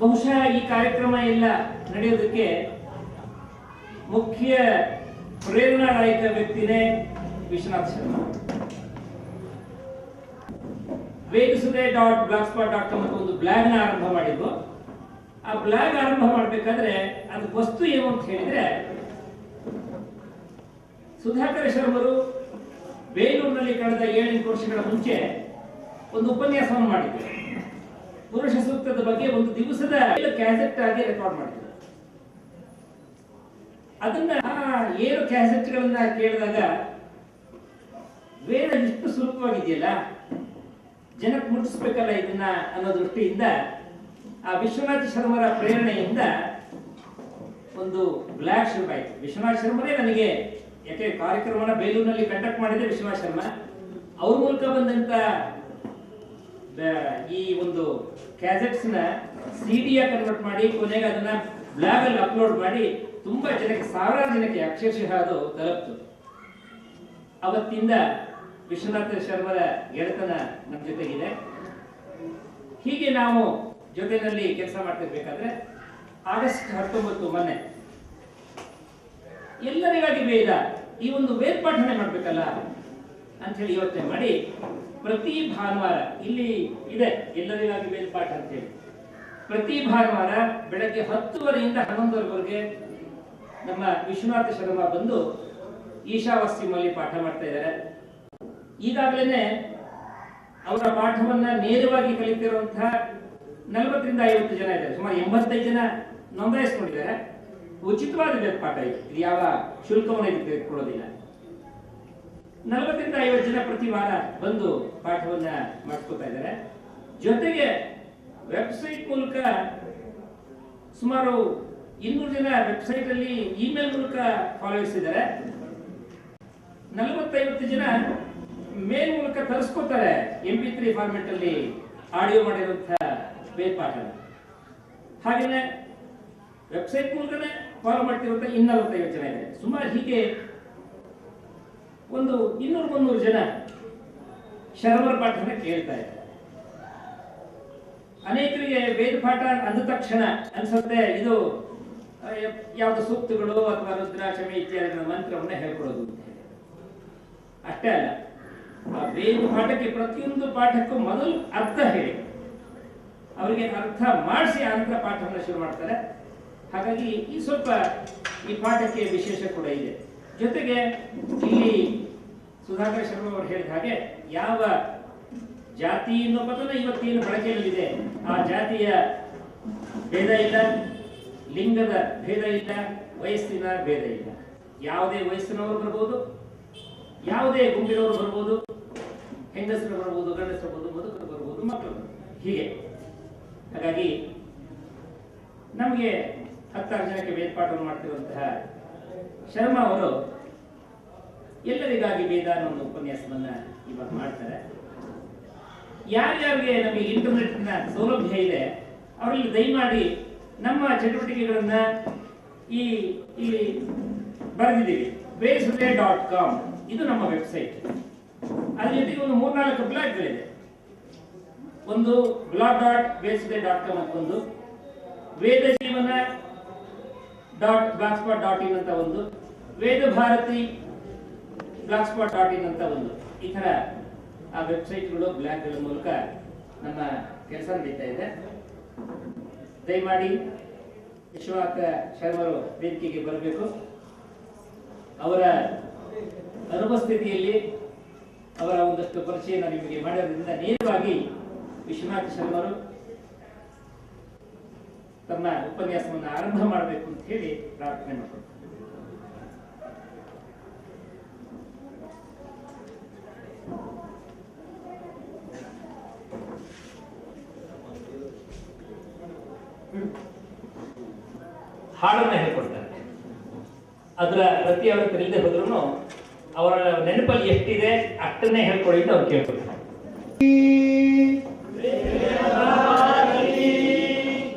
ಬಹುಶಃ ಈ ಕಾರ್ಯಕ್ರಮ ಎಲ್ಲ ನಡೆಯೋದಕ್ಕೆ ಮುಖ್ಯ ಪ್ರೇರಣಾದಾಯಕ ವ್ಯಕ್ತಿನೇ ವಿಶ್ವನಾಥ್ ಶರ್ಮಾ. ವೇದಸುಧೆ.blogspot.com ಅಂತ ಒಂದು ಬ್ಲಾಗ್ನ ಆರಂಭ ಮಾಡಿದ್ದು. ಆ ಬ್ಲಾಗ್ ಆರಂಭ ಮಾಡಬೇಕಾದ್ರೆ ಅದು ವಸ್ತು ಏನು ಅಂತ ಹೇಳಿದ್ರೆ, ಸುಧಾಕರ ಶರ್ಮರು ಬೇಲೂರಿನಲ್ಲಿ ಕಳೆದ 7-8 ವರ್ಷಗಳ ಮುಂಚೆ ಒಂದು ಉಪನ್ಯಾಸವನ್ನು ಮಾಡಿದ್ರು. ಪುರುಷ ಸೂಕ್ತದ ಬಗ್ಗೆ ಒಂದು ದಿವಸದ ಕ್ಯಾಸೆಟ್ ಆಗಿ ರೆಕಾರ್ಡ್ ಮಾಡಿದ್ರು. ಅದನ್ನ 7 ಕ್ಯಾಸೆಟ್ಗಳನ್ನ ಕೇಳಿದಾಗ ವೇದ ಇಷ್ಟು ಸುಲಭವಾಗಿದೆಯಲ್ಲ, ಜನಕ್ಕೆ ಮುಟ್ಟಿಸ್ಬೇಕಲ್ಲ ಇದನ್ನ ಅನ್ನೋ ದೃಷ್ಟಿಯಿಂದ ಆ ವಿಶ್ವನಾಥ ಶರ್ಮರ ಪ್ರೇರಣೆಯಿಂದ ಒಂದು ಬ್ಲಾಗ್ ಶುರುವಾಯಿತು. ವಿಶ್ವನಾಥ ಶರ್ಮರೇ ನನಗೆ, ಯಾಕೆ ಕಾರ್ಯಕ್ರಮನ ಬೇಲೂರಿನಲ್ಲಿ ಕಂಡಕ್ಟ್ ಮಾಡಿದ್ರೆ ವಿಶ್ವನಾಥ ಶರ್ಮಾ, ಅವ್ರ ಮೂಲಕ ಬಂದಂತ ಈ ಒಂದು ಕ್ಯಾಸೆಟ್ಸ್ ನ ಸಿಡಿಯ ಕನ್ವರ್ಟ್ ಮಾಡಿ ಕೊನೆಗೆ ಅದನ್ನ ಬ್ಲಾಗ್ ಅಲ್ಲಿ ಅಪ್ಲೋಡ್ ಮಾಡಿ ತುಂಬಾ ಜನಕ್ಕೆ, ಸಾವಿರಾರು ಜನಕ್ಕೆ ಅಕ್ಷರಶಃ ಅದು ತಲುಪ್ತು. ಅವತ್ತಿಂದ ವಿಶ್ವನಾಥ ಶರ್ಮರ ಗೆಳೆತನ ನಮ್ಮ ಜೊತೆಗಿದೆ. ಹೀಗೆ ನಾವು ಜೊತೆಯಲ್ಲಿ ಕೆಲಸ ಮಾಡ್ತಿರ್ಬೇಕಾದ್ರೆ ಆಗಸ್ಟ್ 19 ಮೊನ್ನೆ ಎಲ್ಲರಿಗಾಗಿ ವೇದ, ಈ ಒಂದು ವೇದ ಪಾಠನೆ ಮಾಡ್ಬೇಕಲ್ಲ ಅಂತ ಹೇಳಿ ಯೋಚನೆ ಮಾಡಿ ಪ್ರತಿ ಭಾನುವಾರ ಇಲ್ಲಿ ಇದೆ ಎಲ್ಲರಿಗಾಗಿ ವೇದ ಪಾಠ ಅಂತ ಹೇಳಿ, ಪ್ರತಿ ಭಾನುವಾರ ಬೆಳಗ್ಗೆ 10:30ಯಿಂದ 11:00ವರೆಗೆ ನಮ್ಮ ವಿಶ್ವನಾಥ ಶರ್ಮಾ ಬಂದು ಈಶಾವಾಸ್ಯಮಲ್ಲಿ ಪಾಠ ಮಾಡ್ತಾ ಇದ್ದಾರೆ. ಈಗಾಗಲೇ ಅವರ ಪಾಠವನ್ನ ನೇರವಾಗಿ ಕಲಿತಿರುವಂತಹ 40ರಿಂದ 50 ಜನ ಇದ್ದಾರೆ. ಸುಮಾರು 85 ಜನ ನೋಂದಾಯಿಸಿಕೊಂಡಿದ್ದಾರೆ. ಉಚಿತವಾದ ವೇದ ಪಾಠ ಇದು ಯಾವ ಶುಲ್ಕವನ್ನು ಇದಕ್ಕೆ ತೆಗೆದುಕೊಳ್ಳೋದಿಲ್ಲ. 40ರಿಂದ 50 ಜನ ಪ್ರತಿ ವಾರ ಬಂದು ಪಾಠವನ್ನ ಮಾಡಿಸ್ಕೊತಾ ಇದ್ದಾರೆ. ಜೊತೆಗೆ ವೆಬ್ಸೈಟ್ ಮೂಲಕ ಸುಮಾರು 200 ಜನ ವೆಬ್ಸೈಟ್ ಅಲ್ಲಿ ಇಮೇಲ್ ಮೂಲಕ ಫಾಲೋವರ್ಸ್ ಇದ್ದಾರೆ. 40-50 ಜನ ಮೇಲ್ ಮೂಲಕ ತರಿಸ್ಕೋತಾರೆ MP3 ಫಾರ್ಮೆಟ್ ಅಲ್ಲಿ ಆಡಿಯೋ ಮಾಡಿರುವಂತಹ ವೇದ ಪಾಠ. ಹಾಗೇನೆ ವೆಬ್ಸೈಟ್ ಮೂಲಕನೇ ಫಾಲೋ ಮಾಡ್ತಿರುವಂತ 245 ಜನ ಇದೆ. ಸುಮಾರು ಹೀಗೆ ಒಂದು 200-300 ಜನ ಶರ್ಮರ ಪಾಠನ ಕೇಳ್ತಾ ಇದ್ದಾರೆ. ಅನೇಕರಿಗೆ ವೇದ ಪಾಠ ಅಂದ ತಕ್ಷಣ ಅನ್ಸುತ್ತೆ ಇದು ಯಾವ್ದು ಸೂಕ್ತಗಳು ಅಥವಾ ರುದ್ರಾಕ್ಷಮಿ ಇತ್ಯಾದಿಗಳ ಮಂತ್ರವನ್ನ ಹೇಳ್ಕೊಡೋದು. ಅಷ್ಟೇ ಅಲ್ಲ, ಆ ವೇದ ಪಾಠಕ್ಕೆ ಪ್ರತಿಯೊಂದು ಪಾಠಕ್ಕೂ ಮೊದಲು ಅರ್ಥ ಹೇಳಿ ಅವರಿಗೆ ಅರ್ಥ ಮಾಡಿಸಿ ಆನಂತರ ಪಾಠವನ್ನು ಶುರು ಮಾಡ್ತಾರೆ. ಹಾಗಾಗಿ ಈ ಸ್ವಲ್ಪ ಈ ಪಾಠಕ್ಕೆ ವಿಶೇಷ ಕೂಡ ಇದೆ. ಜೊತೆಗೆ ಇಲ್ಲಿ ಸುಧಾಕರ್ ಶರ್ಮಾ ಅವರು ಹೇಳಿದ ಹಾಗೆ ಯಾವ ಜಾತಿ ಅನ್ನೋ ಪದನ ಇವತ್ತೇನು ಬಳಕೆಯಲ್ಲಿದೆ, ಆ ಜಾತಿಯ ಭೇದ ಇಲ್ಲ, ಲಿಂಗದ ಭೇದ ಇಲ್ಲ, ವಯಸ್ಸಿನ ಭೇದ ಇಲ್ಲ. ಯಾವುದೇ ವಯಸ್ಸಿನವರು ಬರ್ಬೋದು, ಯಾವುದೇ ಗುಂಪಿನವರು ಬರ್ಬೋದು, ಹೆಂಗಸರು ಬರ್ಬೋದು, ಗಂಡಸರು ಬರ್ಬೋದು, ಮುದುಕರು ಬರ್ಬೋದು, ಮಕ್ಕಳು ಬರ್ಬೋದು, ಹೀಗೆ. ಹಾಗಾಗಿ ನಮಗೆ 16 ಜನಕ್ಕೆ ವೇದ ಪಾಠವನ್ನು ಮಾಡ್ತಿರುವಂತಹ ಶರ್ಮಾ ಅವರು ಎಲ್ಲರಿಗಾಗಿ ವೇದ ಅನ್ನೋ ಒಂದು ಉಪನ್ಯಾಸವನ್ನ ಇವಾಗ ಮಾಡ್ತಾರೆ. ಯಾರ್ಯಾರಿಗೆ ನಮಗೆ ಇಂಟರ್ನೆಟ್ ನ ಸೌಲಭ್ಯ ಇದೆ ಅವರಲ್ಲಿ ದಯಮಾಡಿ ನಮ್ಮ ಚಟುವಟಿಕೆಗಳನ್ನ ಇಲ್ಲಿ ಬರೆದಿದ್ದೀವಿ. ವೇದಸುಧೆ.com ಇದು ನಮ್ಮ ವೆಬ್ಸೈಟ್. ಅದ್ರ ಜೊತೆಗೆ ಒಂದು 3-4 ಬ್ಲಾಗ್ಗಳಿದೆ. ಒಂದು blog.ವೇದಸುಧೆ.com ಅಂತ ಒಂದು, ವೇದಜೀವನ.blogspot.in ಅಂತ ಒಂದು, ವೇದಭಾರತಿ.blogspot.in ಅಂತ ಒಂದು. ಈ ತರ ಆ ವೆಬ್ಸೈಟ್ಗಳು, ಬ್ಲಾಗ್ಗಳ ಮೂಲಕ ನಮ್ಮ ಕೆಲಸ ನಡೀತಾ ಇದೆ. ದಯಮಾಡಿ ವಿಶ್ವನಾಥ ಶರ್ಮರು ವೇದಿಕೆಗೆ ಬರಬೇಕು. ಅವರ ಅನುಪಸ್ಥಿತಿಯಲ್ಲಿ ಅವರ ಒಂದಷ್ಟು ಪರಿಚಯ ನಿಮಗೆ ಮಾಡಿರೋದ್ರಿಂದ ನೇರವಾಗಿ ವಿಶ್ವನಾಥ ಶರ್ಮರು ತಮ್ಮ ಉಪನ್ಯಾಸವನ್ನು ಆರಂಭ ಮಾಡಬೇಕು ಅಂತ ಹೇಳಿ ಪ್ರಾರ್ಥನೆ ಮಾಡ್ತಾರೆ. ಹಾಡನ್ನ ಹೇಳ್ಕೊಡ್ತಾರೆ. ಅದರ ಪ್ರತಿ ಅವರು ತಿಳಿದೇ ಹೋದ್ರು ಅವರ ನೆನಪಲ್ಲಿ ಎಷ್ಟಿದೆ ಅಷ್ಟನ್ನೇ ಹೇಳ್ಕೊಡಿ ಅಂತ ಅವ್ರು ಕೇಳ್ಕೊಡ್ತಾರೆ.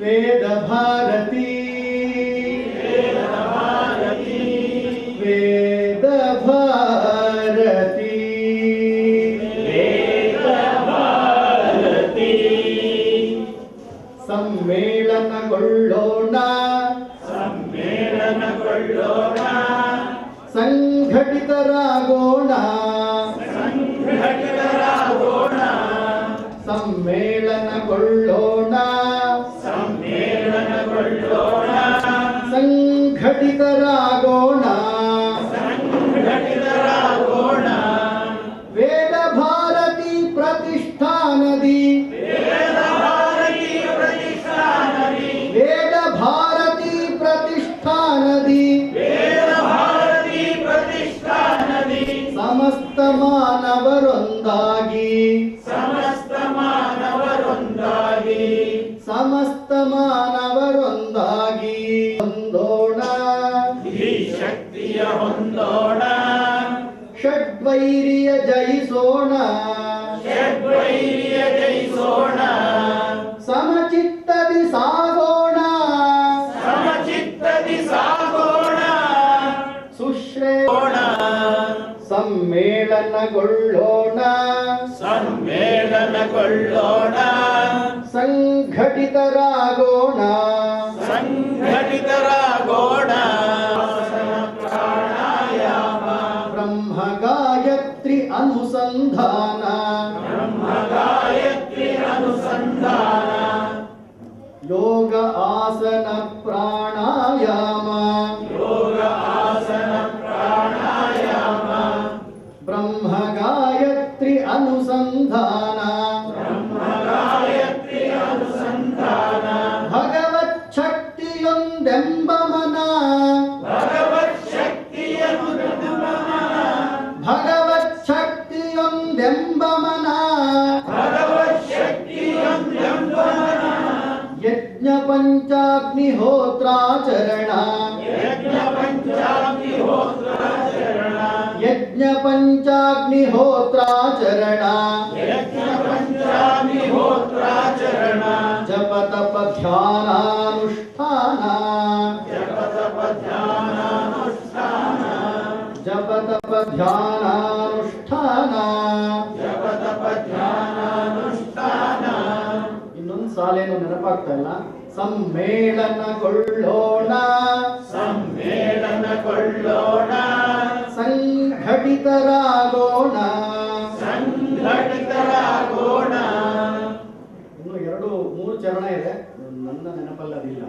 ವೇದ ಭಾರತಿ ವೇದ ಭಾರತಿ ವೇದ ಭಾರತಿ ಸಮ್ಮೇಳನಗೊಳ್ಳೋಣ ಸಮ್ಮೇಳನಗೊಳ್ಳೋಣ ಸಂಘಟಿತರಾಗೋಣ ಸಂಘಟಿತರಾಗೋಣ ಸಮ್ಮೇಳನಗೊಳ್ಳೋಣ ಸಮ್ಮೇಳನಗೊಳ್ಳೋಣ ಸಂಘಟಿತರಾಗೋಣ ಸಂಘಟಿತರಾಗೋಣ ವೇದ ಭಾರತಿ ಪ್ರತಿಷ್ಠಾನದಿ ವೇದ ಭಾರತಿ ಪ್ರತಿಷ್ಠಾನದಿ ವೇದ ಭಾರತಿ ಪ್ರತಿಷ್ಠಾನದಿ ವೇದ ಭಾರತಿ ಪ್ರತಿಷ್ಠಾನದಿ ಸಮಸ್ತ ಮಾನವರೊಂದಾಗಿ ಸಮಸ್ತ ಮಾನವರೊಂದಾಗಿ ಸಮಸ್ತ ಮಾನವರೊಂದಾಗಿ ಹೊಂದೋಣ ಈ ಶಕ್ತಿಯ ಹೊಂದೋಣ ಷಡ್ವೈರಿಯ ಜಯಿಸೋಣ ಷಡ್ವೈರಿಯ ಜಯಿಸೋಣ ಸಮಚಿತ್ತದಿ ಸಾಗೋಣ ಸಮಚಿತ್ತದಿ ಸಾಗೋಣ ಸುಶ್ರೇಯೋಣ ಸಮ್ಮೇಳನಗೊಳ್ಳೋಣ ಸಮ್ಮೇಳನಗೊಳ್ಳೋಣ ಸಂಘಟಿತರಾಗೋಣ ಸಂಘಟಿತರಾಗೋಣ ಪ್ರಾಣಾಯಾಮ ಬ್ರಹ್ಮ ಗಾಯತ್ರಿ ಅನುಸಂಧಾನ ಬ್ರಹ್ಮ ಗಾಯತ್ರಿ ಅನುಸಂಧಾನ ಯೋಗ ಆಸನ ಪ್ರಾಣಾಯಾಮ ಯೋಗ ಆಸನ ಪ್ರಾಣಾಯಾಮ ಬ್ರಹ್ಮ ಗಾಯತ್ರಿ ಅನುಸಂಧಾನ ಬ್ರಹ್ಮ ಗಾಯತ್ರಿ ಅನುಸಂಧಾನ ಭಗವತ್ ಶಕ್ತಿಯೊಂದೆಂಬ ಮನ ಭಗವತ್ ಶಕ್ತಿಯನ್ನು ಭಗವತ್ ಶಕ್ತಿಯೊಂದೆಂಬ ಮನ ಭಗವತ್ ಶಕ್ತಿಯೊಂದೆಂಬ ಯಜ್ಞ ಪಂಚಾಗ್ನಿಹೋತ್ರಾಚರಣ ಯಜ್ಞ ಪಂಚಾಗ್ನಿಹೋತ್ರಾಚರಣ ಯಜ್ಞ ಪಂಚಾಗ್ನಿಹೋತ್ರಾಚರಣ ಯಜ್ಞ ಪಂಚಾಗ್ನಿಹೋತ್ರಾಚರಣ ಜಪ ತಪ ಧ್ಯಾನಾನುಷ್ಠಾನ ಜಪ ತಪ ಧ್ಯಾನಾನುಷ್ಠಾನ ಜಪ ತಪ ಧ್ಯಾನಾನುಷ್ಠಾನ ಜಪ ತಪ ಧ್ಯಾನಾನುಷ್ಠಾನ ಇನ್ನೊಂದು ಸಾಲೇನು ನೆನಪಾಗ್ತಾ ಇಲ್ಲ. ಸಮ್ಮೇಳನಗೊಳ್ಳೋಣ ಸಮ್ಮೇಳನಗೊಳ್ಳೋಣ ಸಂಘಟಿತರಾಗೋಣ. ಸಂಘಟಿತರಾಗೋಣ. ಇನ್ನು 2-3 ಚರಣ ಇದೆ, ನನ್ನ ನೆನಪಲ್ಲದಿಲ್ಲ.